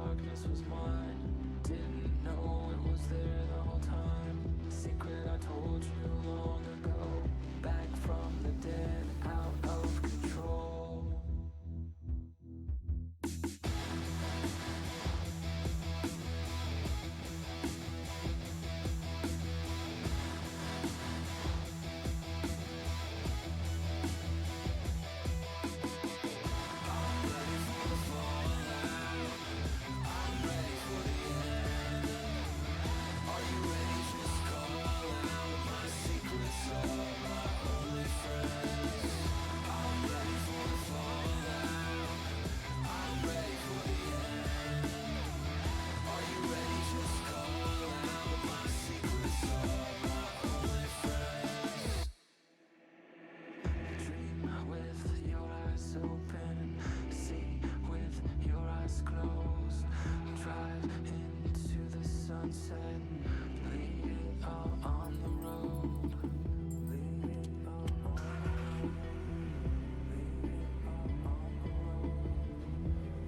darkness was mine. Didn't know it was there the whole time. Secret I told you long ago. Back from the dead, out of control. With your eyes open, see with your eyes closed. Drive into the sunset, leave it all on the road. Leave it all on the road. Leave it all on the road.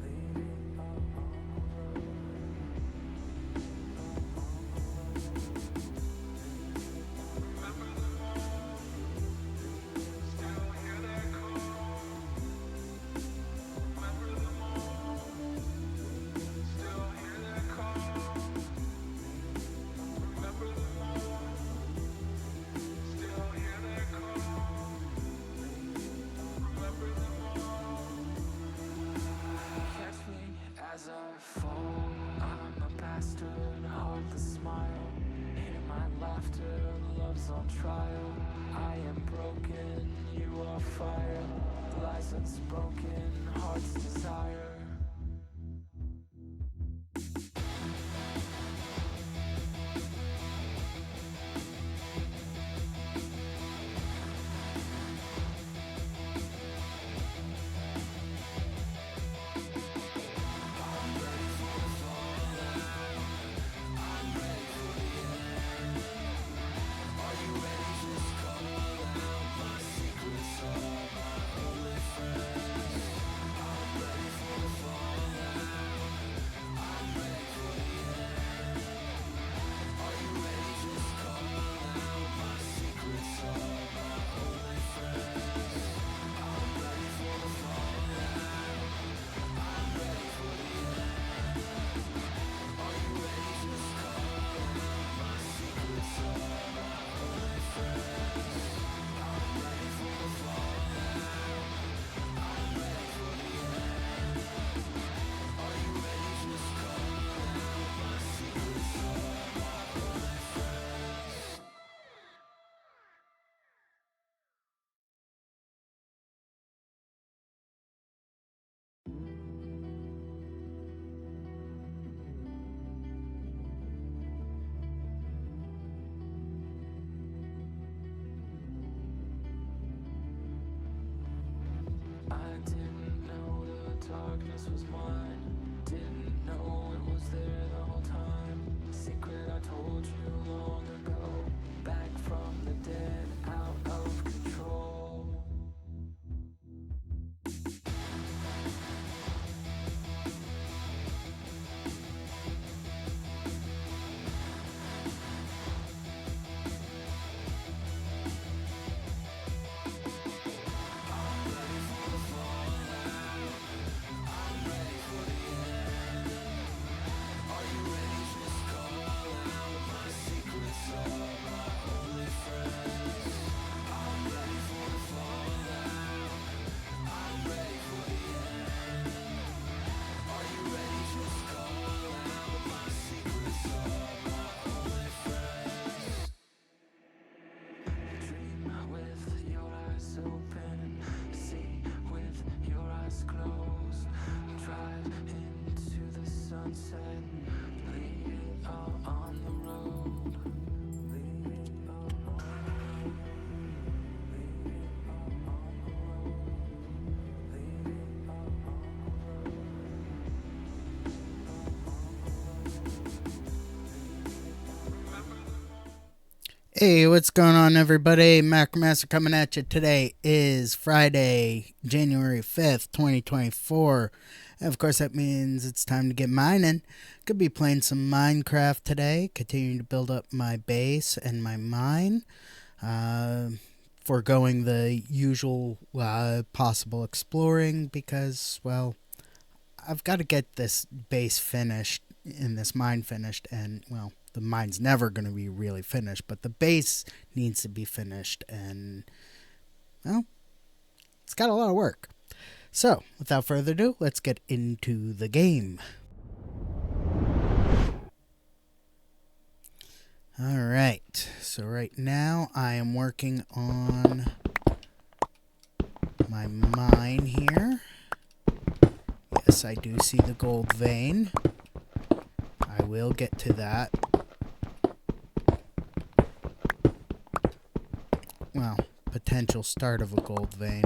Leave it all on the road. Catch me as I fall. I'm a bastard, heartless smile. Hear my laughter, love's on trial. I am broken, you are fire. Lies unspoken, heart's desire. I didn't know the darkness was mine. Didn't know it was there the whole time. Secret I told you long ago. Back from the dead, out of control. With your eyes open, see with your eyes closed. Drive into the sunset, leave it all on the road. Leave it all on the road. Leave it all on the road. Leave it all on the road. Hey, what's going on, everybody? Macromaster coming at you. Today is Friday, January 5th, 2024. Of course, that means it's time to get mining. Could be playing some Minecraft today, continuing to build up my base and my mine. Foregoing the usual possible exploring because, well, I've got to get this base finished and this mine finished, and, well, the mine's never going to be really finished, but the base needs to be finished, and, well, it's got a lot of work. So, without further ado, let's get into the game. Alright, so right now I am working on my mine here. Yes, I do see the gold vein. I will get to that. Well, potential start of a gold vein.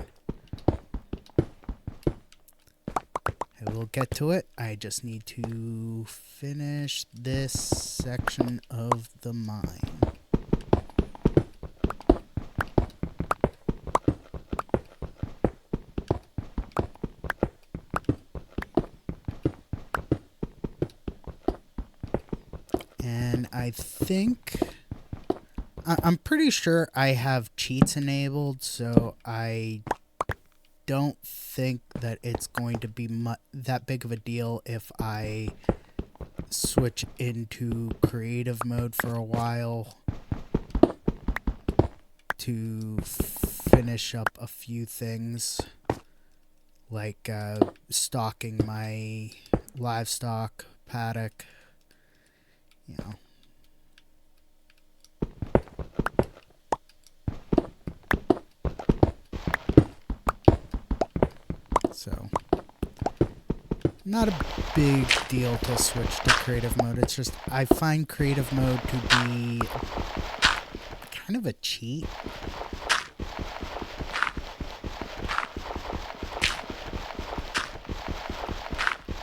I will get to it. I just need to finish this section of the mine. And I think I'm pretty sure I have cheats enabled, so I don't think that it's going to be that big of a deal if I switch into creative mode for a while to finish up a few things, like stocking my livestock paddock, you know. So, not a big deal to switch to creative mode. It's just, I find creative mode to be kind of a cheat.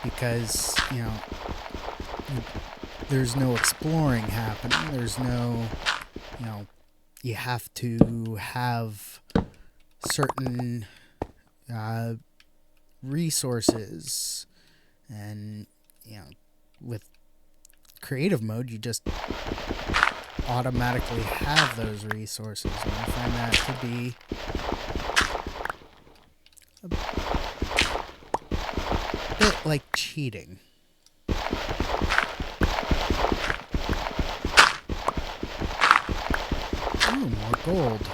Because, you know, there's no exploring happening. There's no, you know, you have to have certain resources, and, you know, with creative mode you just automatically have those resources, and I find that to be a bit like cheating. Ooh, more gold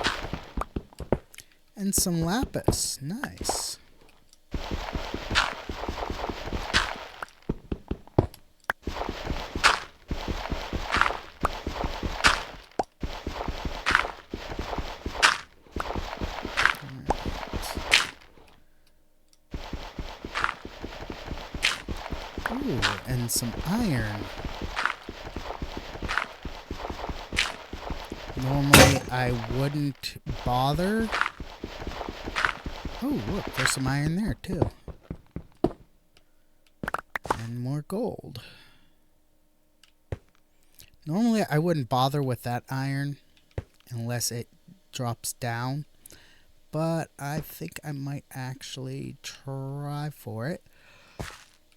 and some lapis. Nice. Ooh, and some iron. Normally I wouldn't bother. Oh, look, there's some iron there too. And more gold. Normally I wouldn't bother with that iron unless it drops down, but I think I might actually try for it.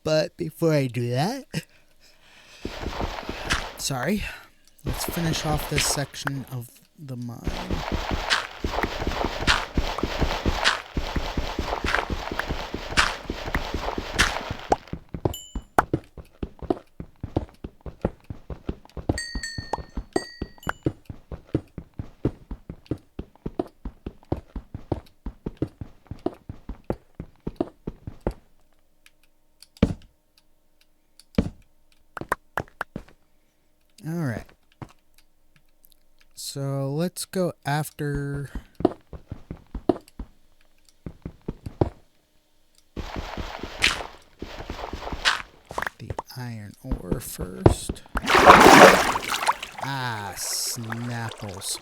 But before I do that, sorry, let's finish off this section of the mine. Alright. So let's go after the iron ore first. Ah, snapples.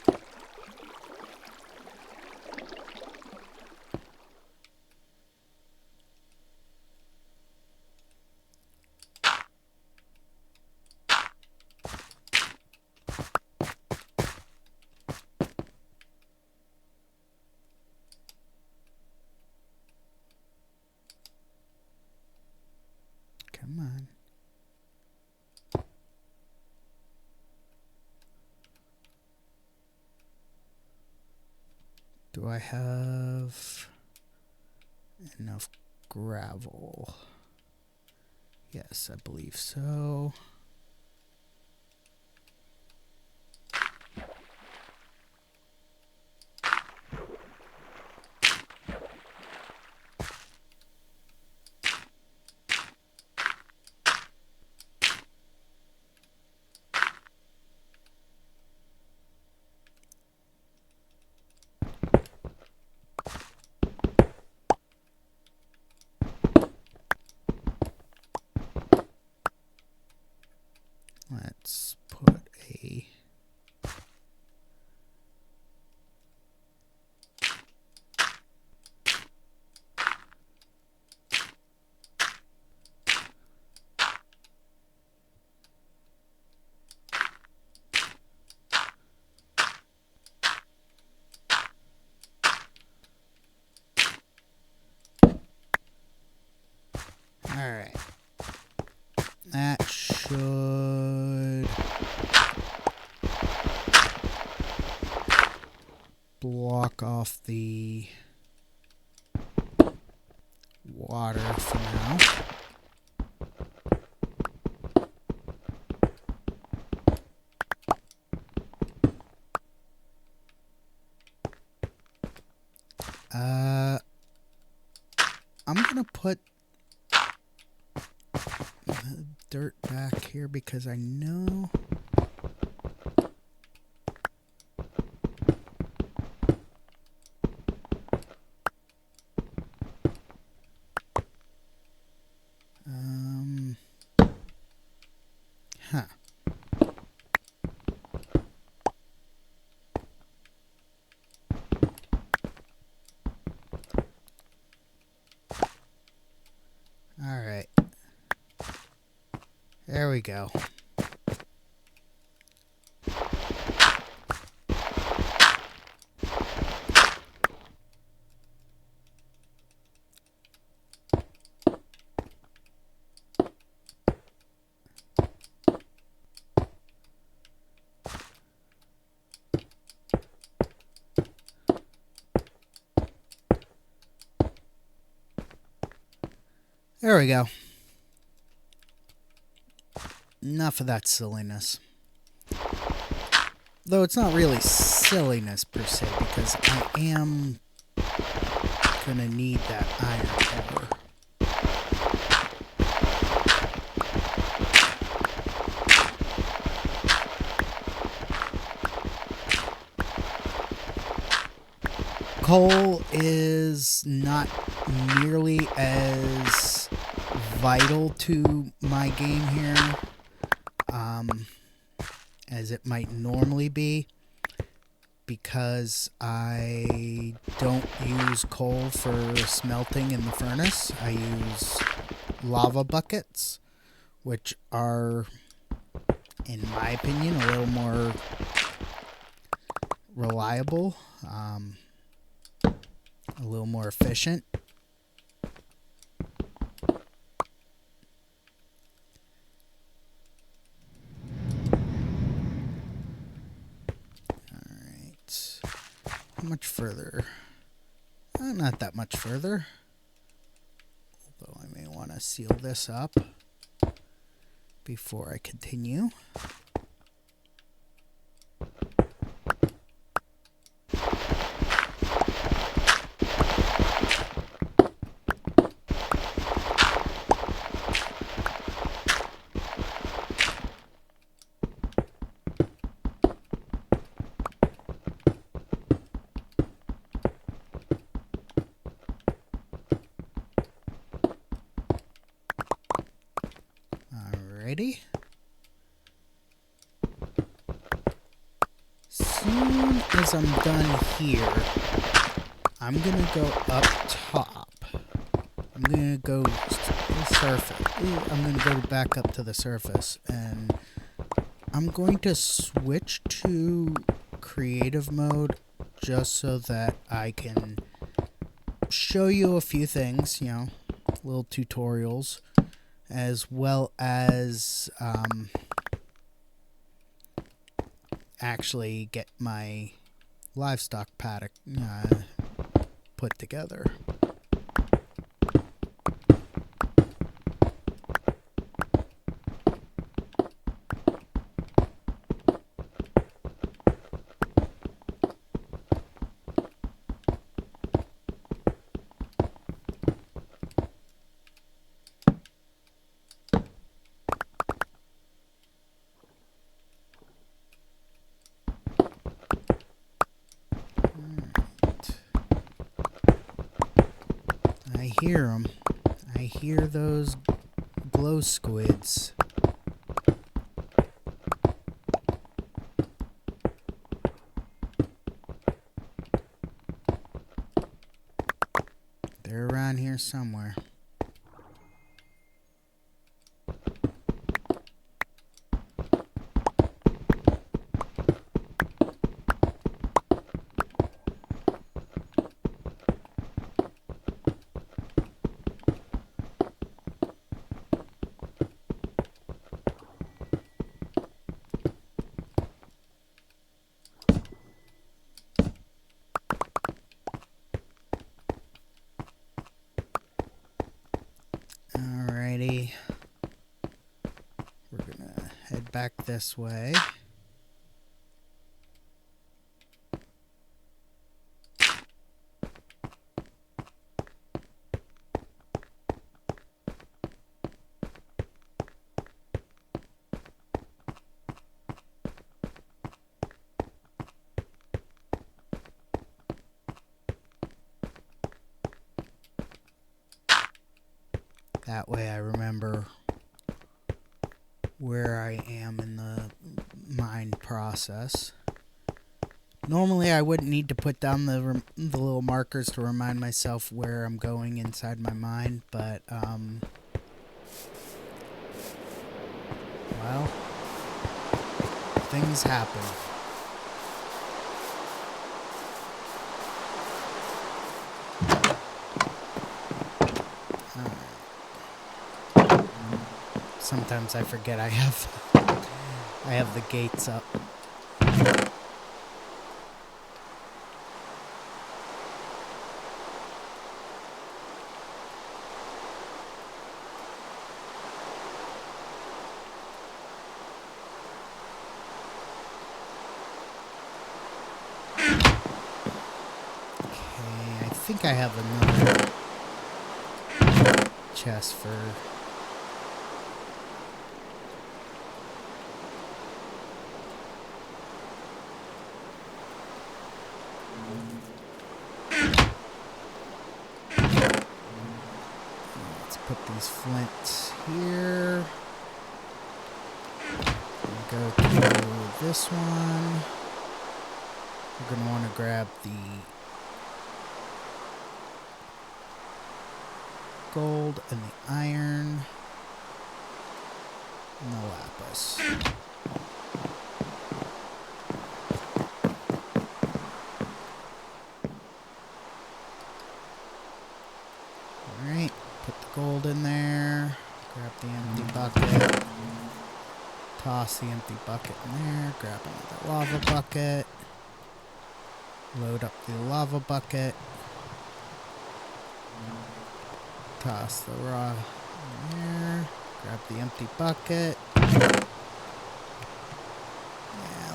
Do I have enough gravel? Yes, I believe so. Let's put a... Alright. That should block off the water for now. I'm gonna put dirt back here because I know huh. All right. There we go. There we go. Enough of that silliness. Though it's not really silliness per se, because I am gonna need that iron ore. Coal is not nearly as vital to my game here as it might normally be, because I don't use coal for smelting in the furnace. I use lava buckets, which are, in my opinion, a little more reliable, a little more efficient. How much further? Not that much further. Although I may want to seal this up before I continue. Alrighty. Soon as I'm done here, I'm gonna go up top. I'm gonna go to the surface. I'm gonna go back up to the surface, and I'm going to switch to creative mode just so that I can show you a few things, you know, little tutorials, as well as actually get my livestock paddock put together. I hear them. I hear those glow squids. They're around here somewhere. Alrighty. We're gonna head back this way. That way I remember where I am in the mind process. Normally I wouldn't need to put down the little markers to remind myself where I'm going inside my mind, but well, things happen. Sometimes I forget I have the gates up. Okay, I think I have another chest for put these flints here. Go to this one. We're going to want to grab the gold and the iron and the lapis. Alright, put the gold in there. Grab the empty bucket. Toss the empty bucket in there. Grab another lava bucket. Load up the lava bucket. Toss the raw in there. Grab the empty bucket. Yeah,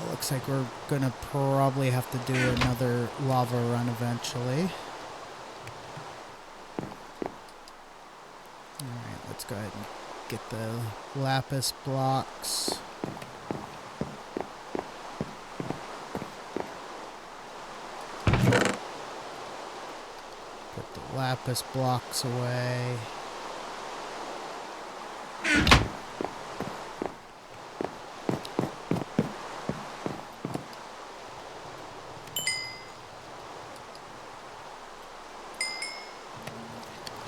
looks like we're gonna probably have to do another lava run eventually. Alright, let's go ahead and get the lapis blocks. Lapis blocks away.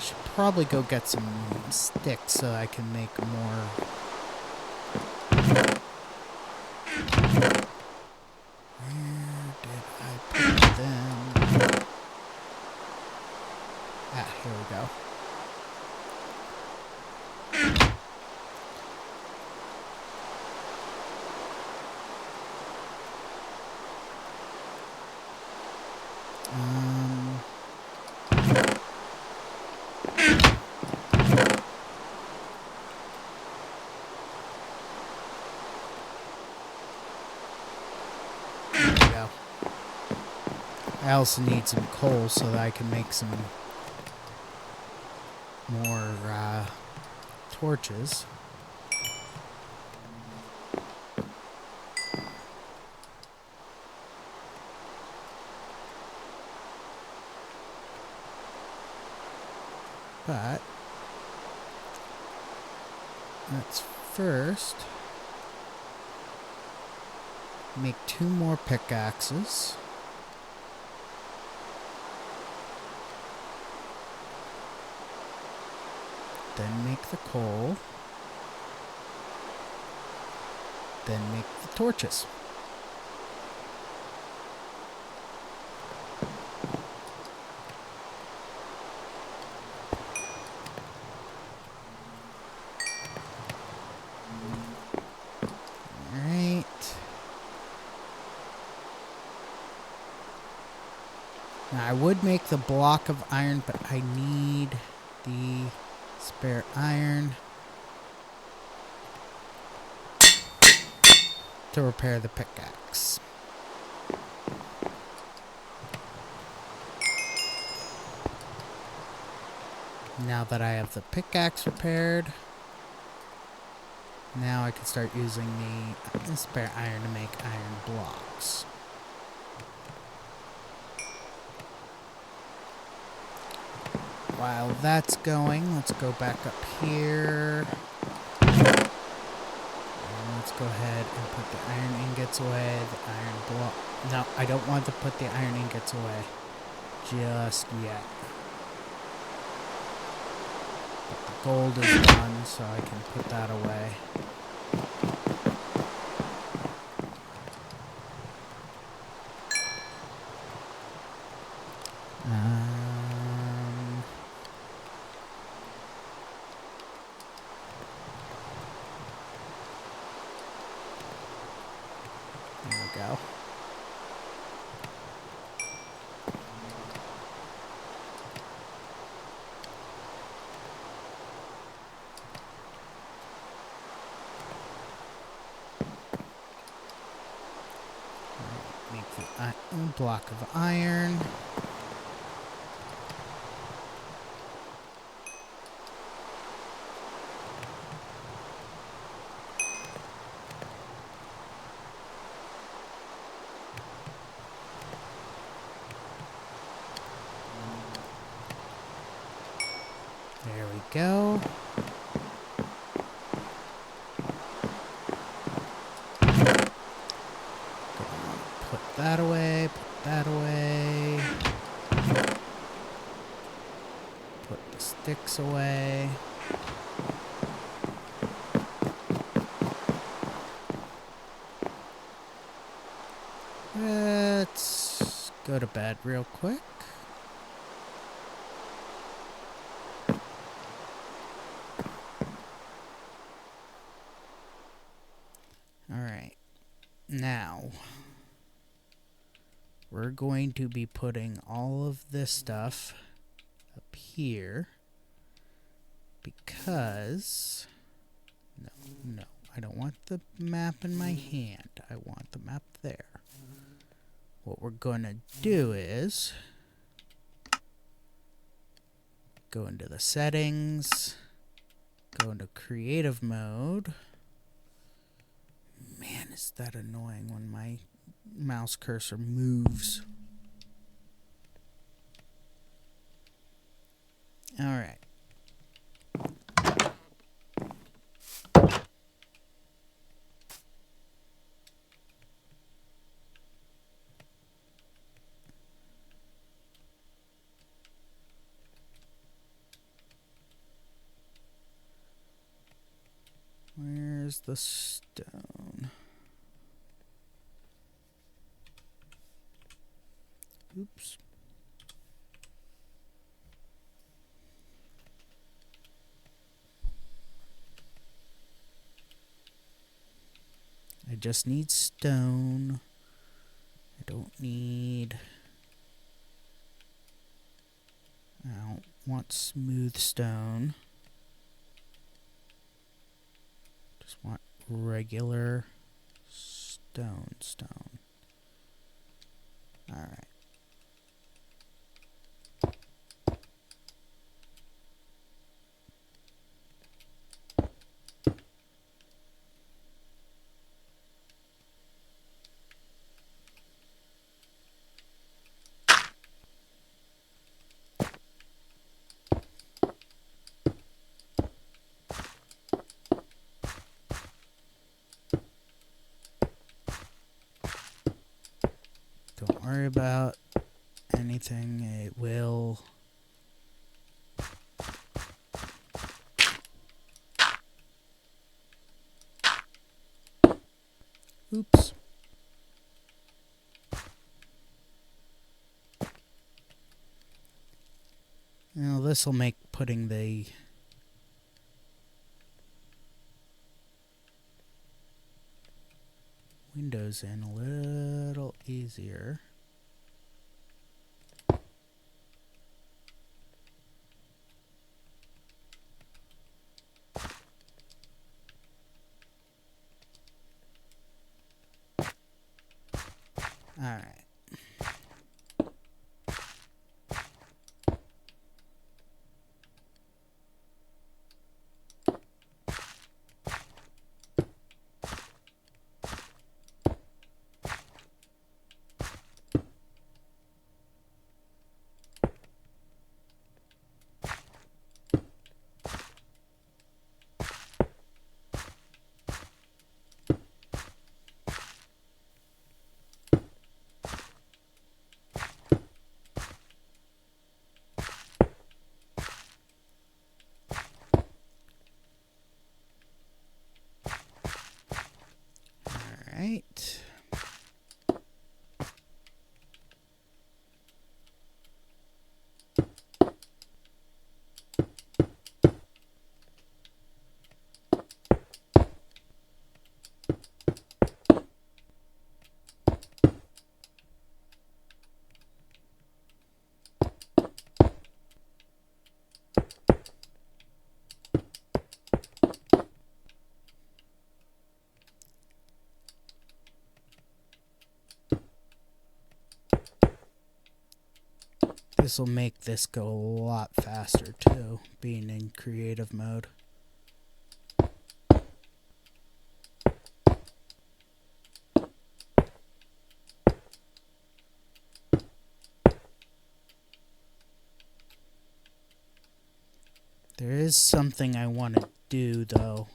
Should probably go get some sticks so I can make more. Where did I put them? Ah, here we go. I also need some coal so that I can make some more torches. But let's first make 2 more pickaxes. Then make the coal. Then make the torches. Alright. Now I would make the block of iron, but I need the spare iron to repair the pickaxe. Now that I have the pickaxe repaired, now I can start using the spare iron to make iron blocks. While that's going, let's go back up here. And let's go ahead and put the iron ingots away, the iron block. No, I don't want to put the iron ingots away just yet. But the gold is done, so I can put that away. There we go. Make the block of iron. There we go. Put that away, put that away. Put the sticks away. Let's go to bed real quick. Alright, now we're going to be putting all of this stuff up here because no, I don't want the map in my hand. I want the map there. What we're going to do is go into the settings, go into creative mode. Man, is that annoying when my mouse cursor moves. Alright. Where's the stone? Oops. I just need stone. I don't want smooth stone. Just want regular stone. Alright. worry about anything. It will. Oops. Now this will make putting the windows in a little easier. Alright. Alright. This will make this go a lot faster too, being in creative mode. There is something I want to do though.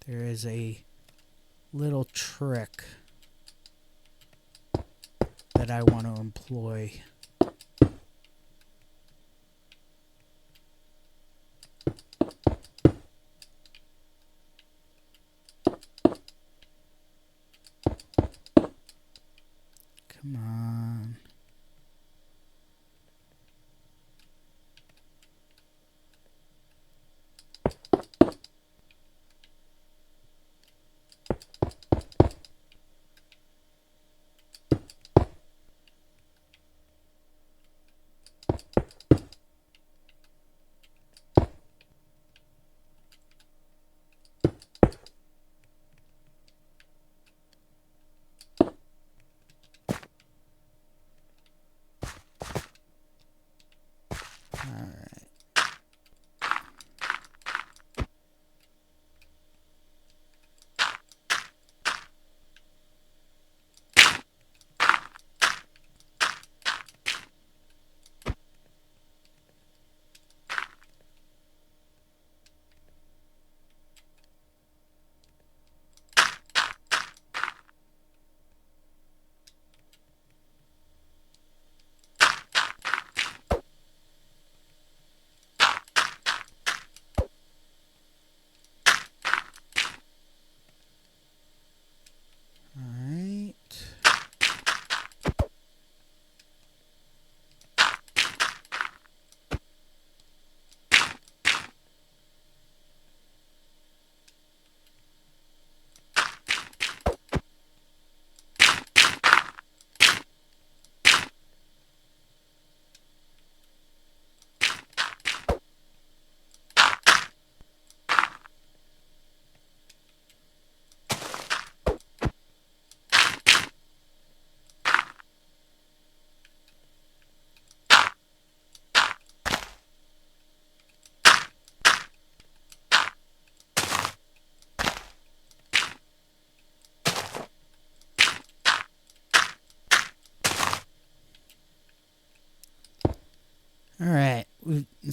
There is a little trick that I want to employ. Come on.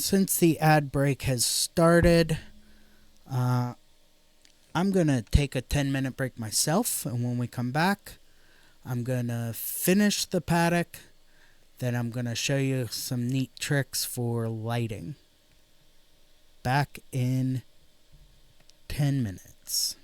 since the ad break has started, uh, I'm going to take a 10-minute break myself. And when we come back, I'm going to finish the paddock. Then I'm going to show you some neat tricks for lighting. Back in 10 minutes.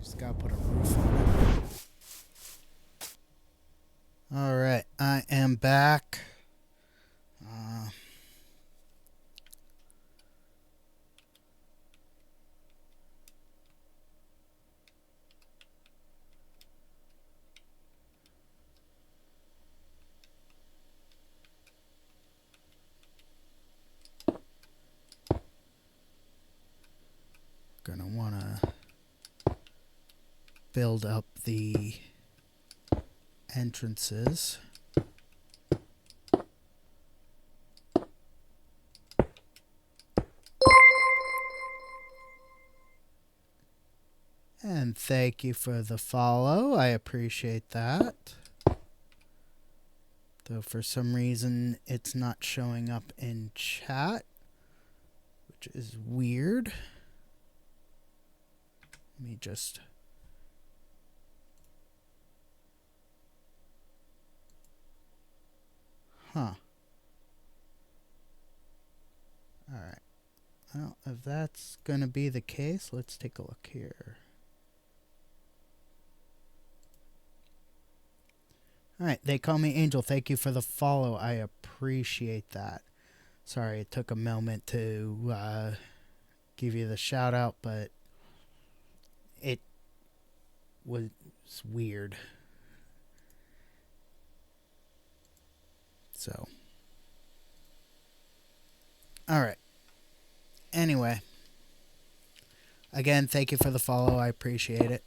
Just gotta put a roof on it. Alright, I am back. Gonna wanna build up the entrances. And thank you for the follow. I appreciate that. Though for some reason it's not showing up in chat, which is weird. Let me just... Huh. Alright. Well, if that's going to be the case, let's take a look here. Alright, they call me Angel. Thank you for the follow. I appreciate that. Sorry, it took a moment to give you the shout out, but it was weird. So, alright. Anyway, again, thank you for the follow. I appreciate it.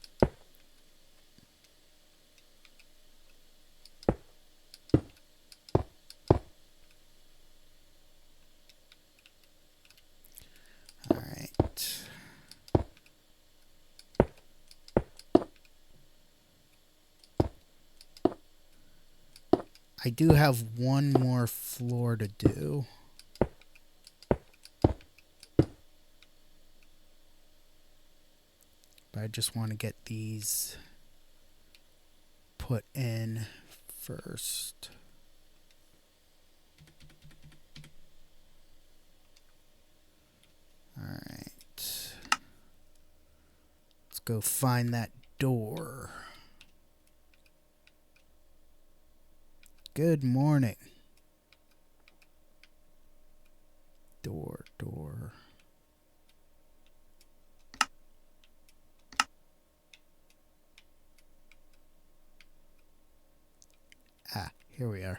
Alright. I do have one more floor to do. But I just want to get these put in first. Alright. Let's go find that door. Good morning. Door. Ah, here we are.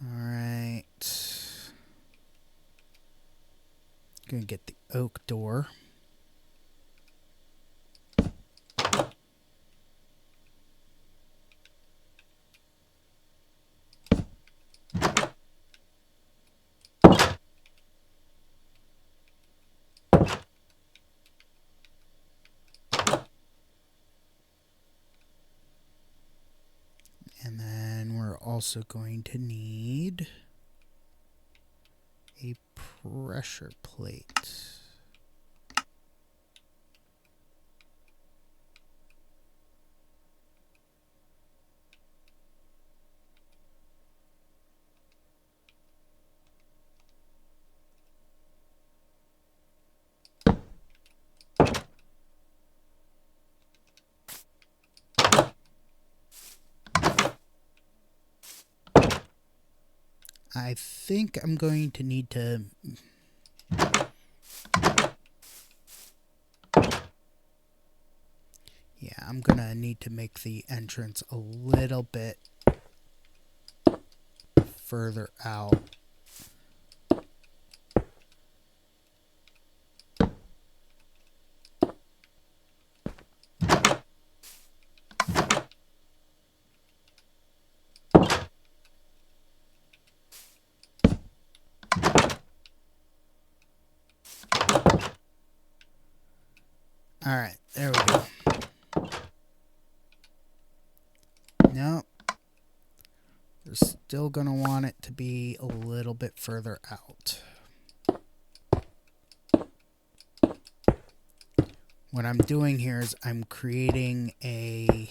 Alright. Gonna get the oak door. And then we're also going to need a pressure plate. I think I'm going to need to... Yeah, I'm gonna need to make the entrance a little bit further out. Alright, there we go. Nope. We're still going to want it to be a little bit further out. What I'm doing here is I'm creating a...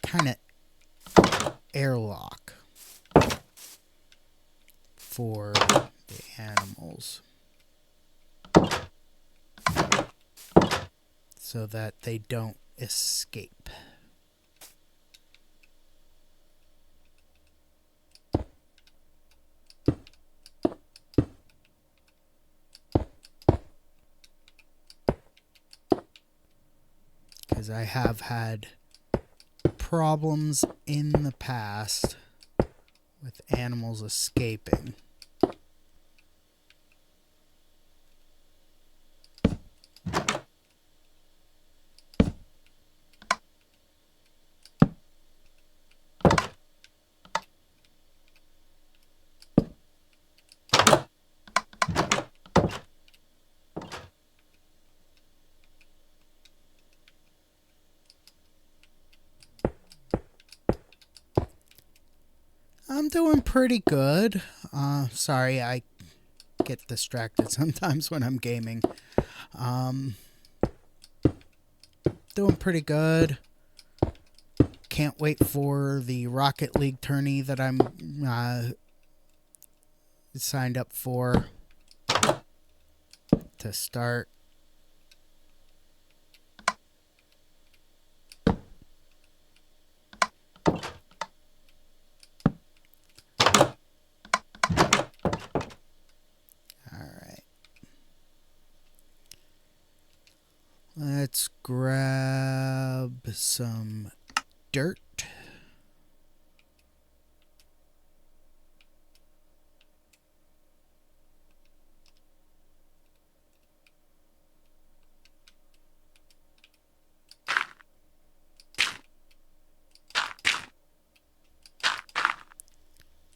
kind of airlock for the animals so that they don't escape. Because I have had problems in the past with animals escaping. I'm doing pretty good. Sorry, I get distracted sometimes when I'm gaming. Doing pretty good. Can't wait for the Rocket League tourney that I'm signed up for to start. Let's grab some dirt.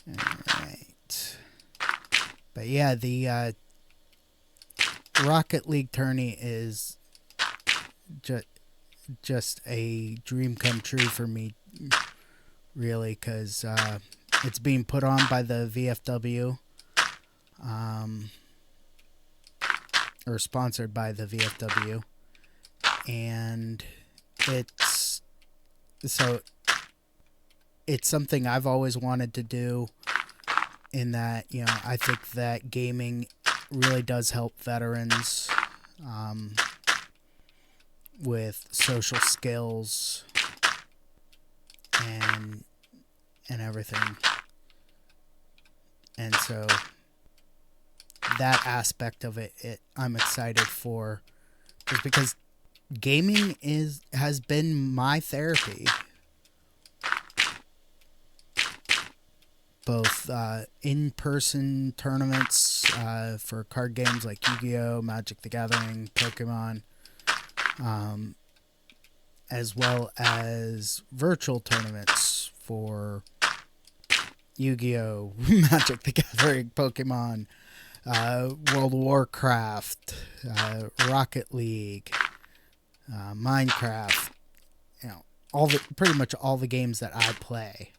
Alright. But yeah, the Rocket League tourney is just a dream come true for me, really, because it's being put on by the VFW, or sponsored by the VFW, and it's something I've always wanted to do, in that, you know, I think that gaming really does help veterans with social skills and everything. And so that aspect of it I'm excited for, just because gaming has been my therapy. Both in-person tournaments for card games like Yu-Gi-Oh!, Magic the Gathering, Pokemon, as well as virtual tournaments for Yu-Gi-Oh!, Magic the Gathering, Pokemon, World of Warcraft, Rocket League, Minecraft. You know, pretty much all the games that I play,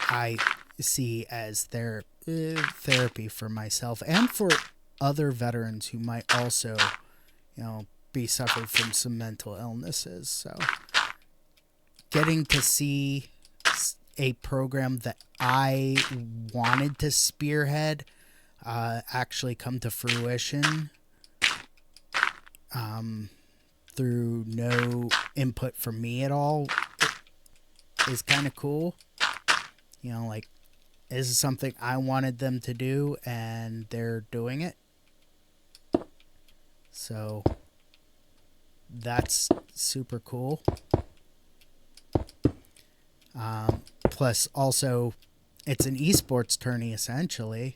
I see as their therapy for myself and for other veterans who might also, you know, be suffering from some mental illnesses. So getting to see a program that I wanted to spearhead actually come to fruition through no input from me at all is kind of cool. You know, like, this is something I wanted them to do, and they're doing it. So that's super cool. Plus, also, it's an esports tourney, essentially.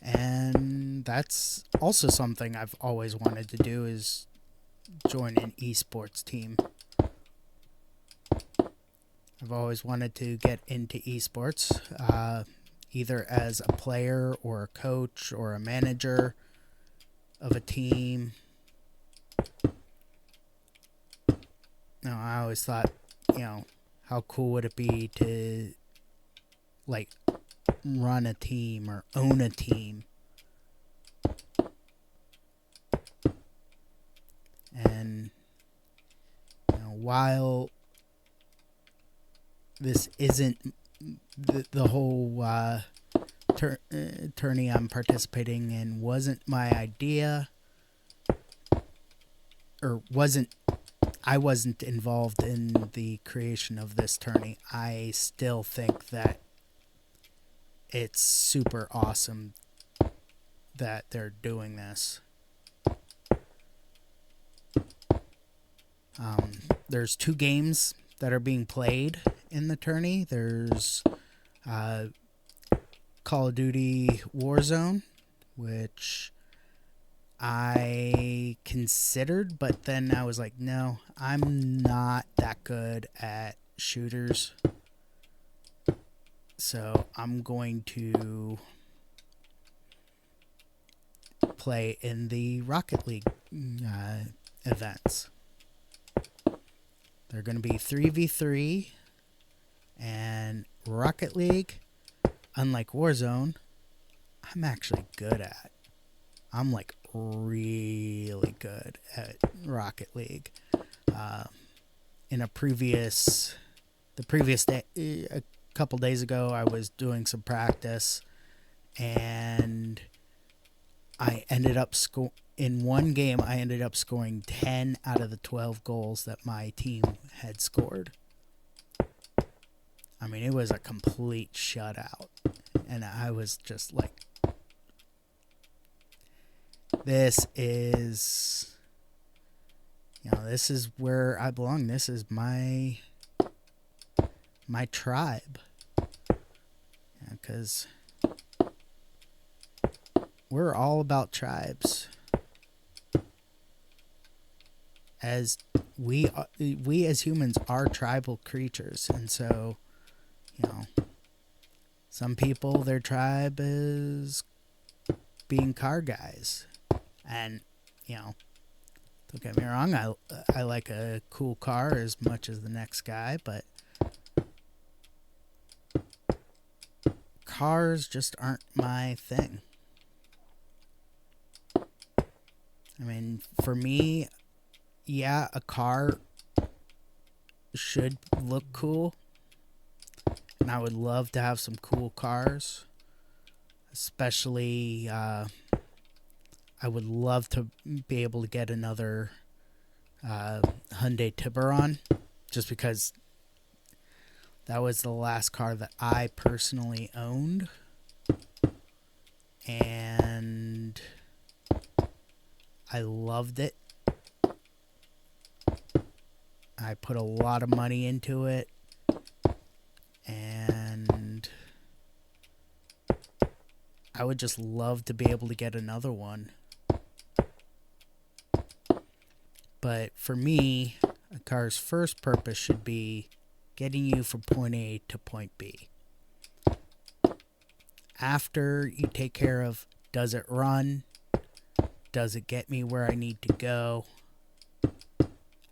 And that's also something I've always wanted to do, is join an esports team. I've always wanted to get into esports, either as a player or a coach or a manager of a team. No, I always thought, you know, how cool would it be to, like, run a team or own a team. And, you know, while this isn't the whole tourney I'm participating in wasn't my idea, or wasn't I wasn't involved in the creation of this tourney. I still think that it's super awesome that they're doing this. There's 2 games that are being played in the tourney. There's uh, Call of Duty Warzone, which I considered, but then I was like, no, I'm not that good at shooters. So I'm going to play in the Rocket League events. They're going to be 3v3, and Rocket League, unlike Warzone, I'm actually good at. I'm like really good at Rocket League. In the previous day, a couple days ago, I was doing some practice, and I ended up in one game. I ended up scoring 10 out of the 12 goals that my team had scored. I mean, it was a complete shutout, and I was just like, this is where I belong. This is my tribe. Because we're all about tribes. As we as humans are tribal creatures, and so, some people, their tribe is being car guys. And, don't get me wrong, I like a cool car as much as the next guy, but cars just aren't my thing. I mean, for me, yeah, a car should look cool, and I would love to have some cool cars, especially I would love to be able to get another Hyundai Tiburon, just because that was the last car that I personally owned, and I loved it. I put a lot of money into it, and I would just love to be able to get another one. But for me, a car's first purpose should be getting you from point A to point B. After you take care of, does it run? Does it get me where I need to go?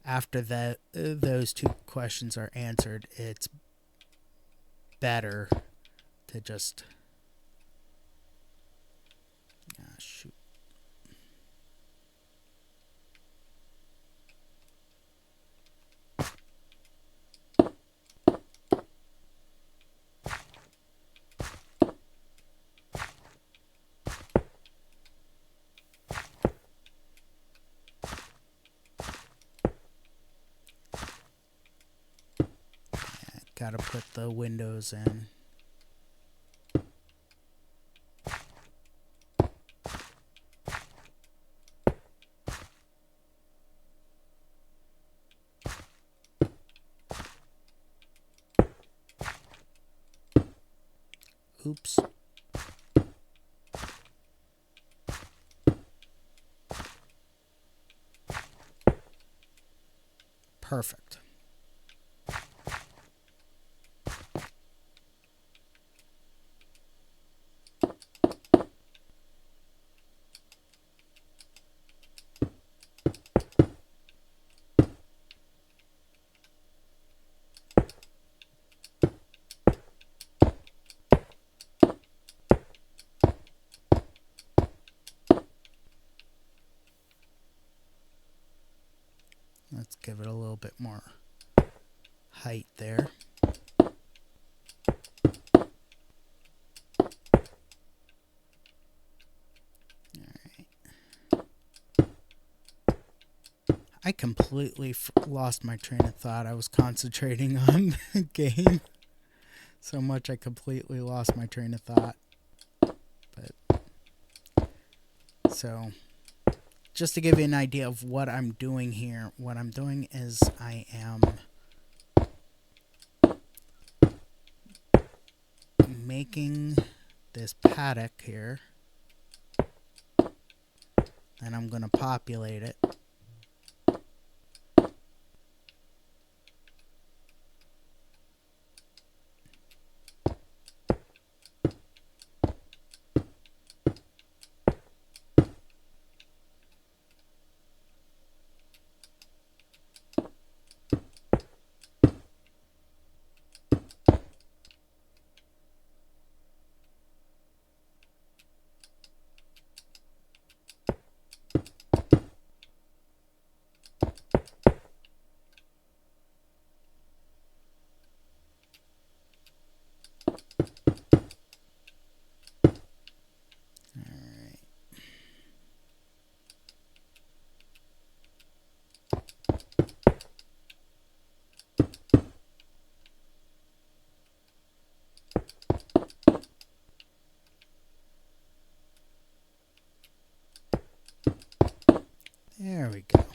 After that, those 2 questions are answered, it's better to just... shoot. Gotta put the windows in. Oops. Perfect. Let's give it a little bit more height there. I completely lost my train of thought. I was concentrating on the game so much I completely lost my train of thought. But so just to give you an idea of what I'm doing here, what I'm doing is I am making this paddock here, and I'm going to populate it. There we go.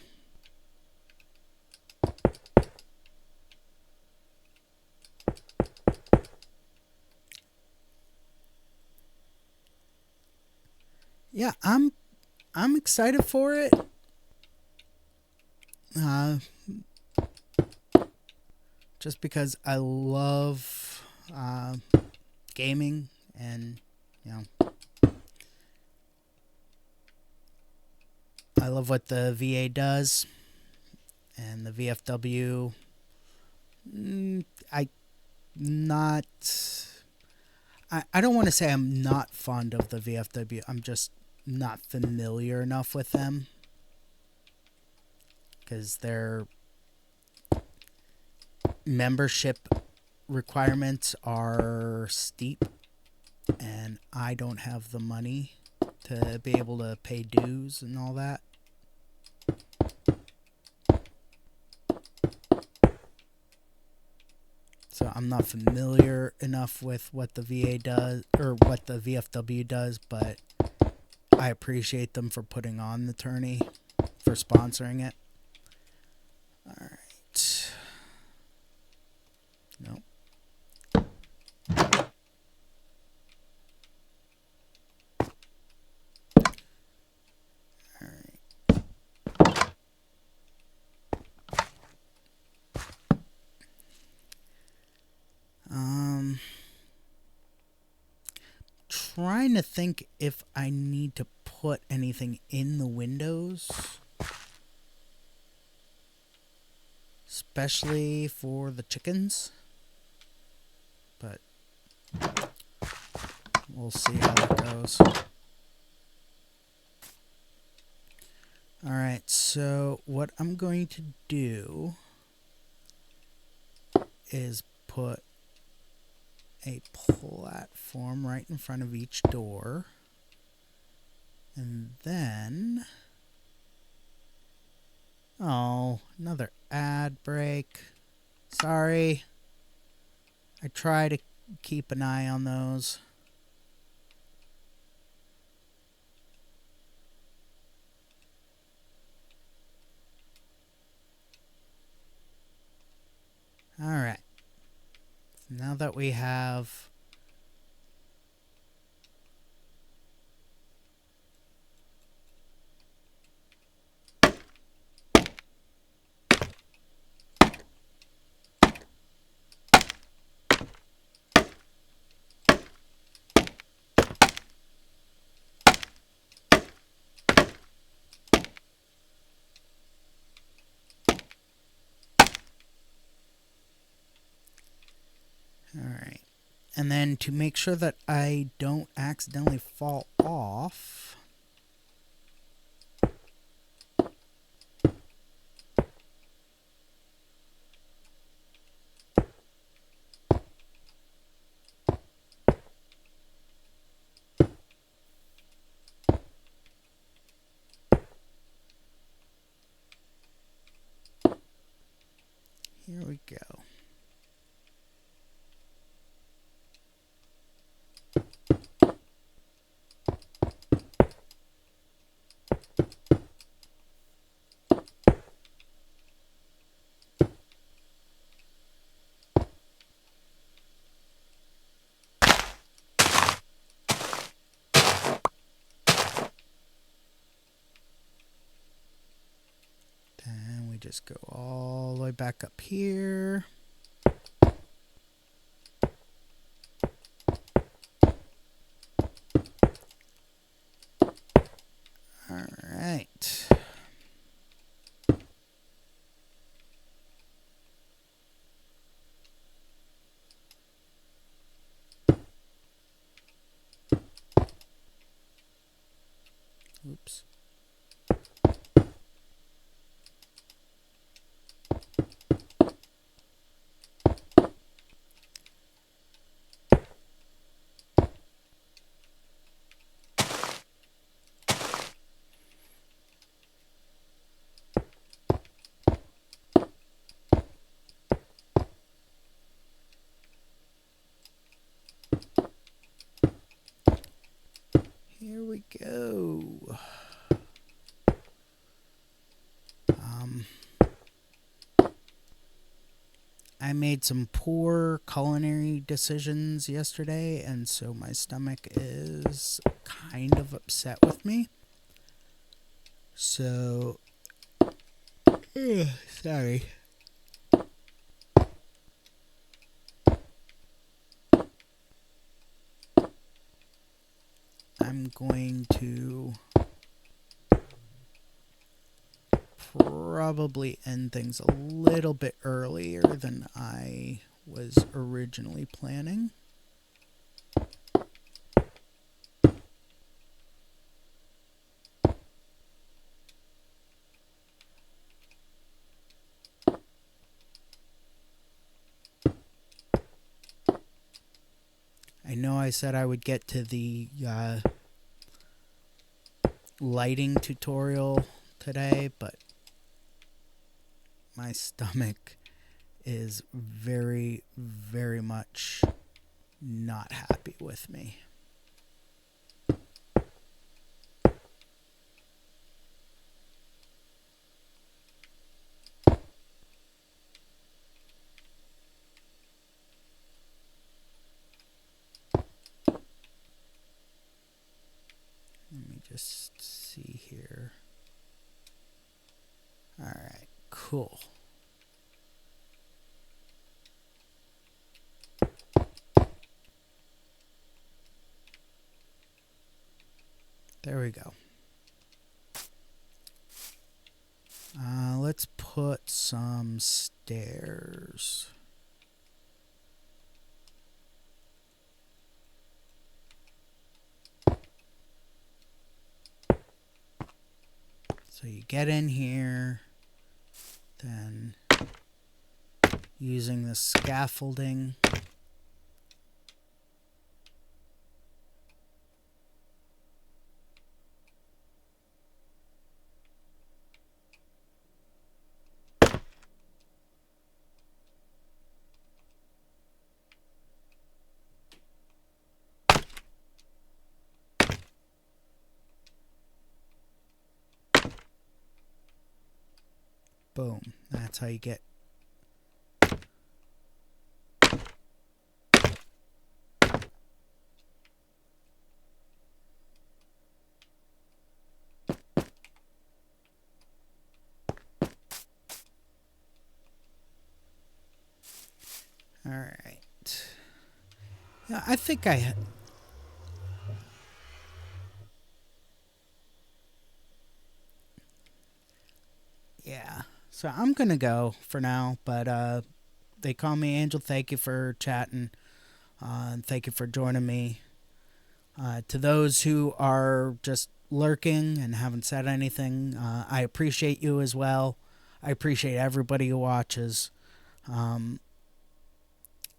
Yeah, I'm excited for it. Just because I love gaming, and you know, I love what the VA does, and the VFW. I not. I don't want to say I'm not fond of the VFW. I'm just not familiar enough with them because their membership requirements are steep, and I don't have the money to be able to pay dues and all that. So I'm not familiar enough with what the VA does or what the VFW does, but I appreciate them for putting on the tourney, for sponsoring it. All right. Nope. All right. Trying to think if I need to put anything in the windows, especially for the chickens, but we'll see how that goes. Alright, so what I'm going to do is put a platform right in front of each door, and then another ad break. Sorry, I try to keep an eye on those. Alright, now that we have Alright. And then to make sure that I don't accidentally fall off, Here we go. Then we just go all the way back up here. All right. Oops. Here we go. I made some poor culinary decisions yesterday, and so my stomach is kind of upset with me. So, sorry. I'm going to probably end things a little bit earlier than I was originally planning. I know I said I would get to the lighting tutorial today, but my stomach is very, very much not happy with me. Let me just see here. All right, cool. There we go. Let's put some stairs. So you get in here, then using the scaffolding, boom. That's how you get. All right. Yeah, I think I. Yeah. So I'm gonna go for now, but they call me Angel. Thank you for chatting. And thank you for joining me. To those who are just lurking and haven't said anything, I appreciate you as well. I appreciate everybody who watches.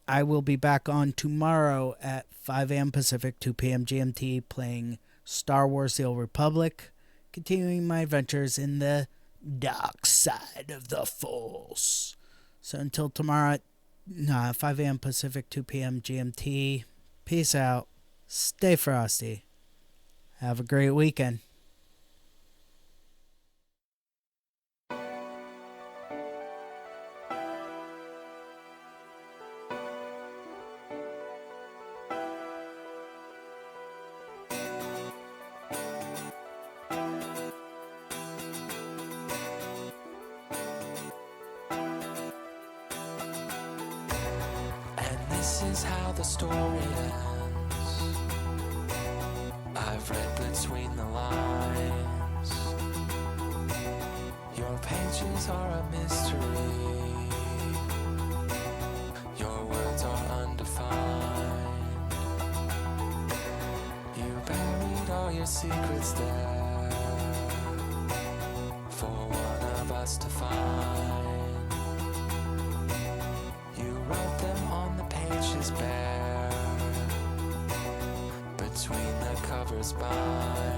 I will be back on tomorrow at 5 a.m. Pacific, 2 p.m. GMT, playing Star Wars The Old Republic, continuing my adventures in the dark side of the Force. So until tomorrow at 5 a.m. Pacific, 2 p.m. GMT, peace out. Stay frosty. Have a great weekend. And this is how the story ends. I've read between the lines. Your pages are a mystery. Your words are undefined. You buried all your secrets there for one of us to find. You wrote them on the pages bare, between the covers bind.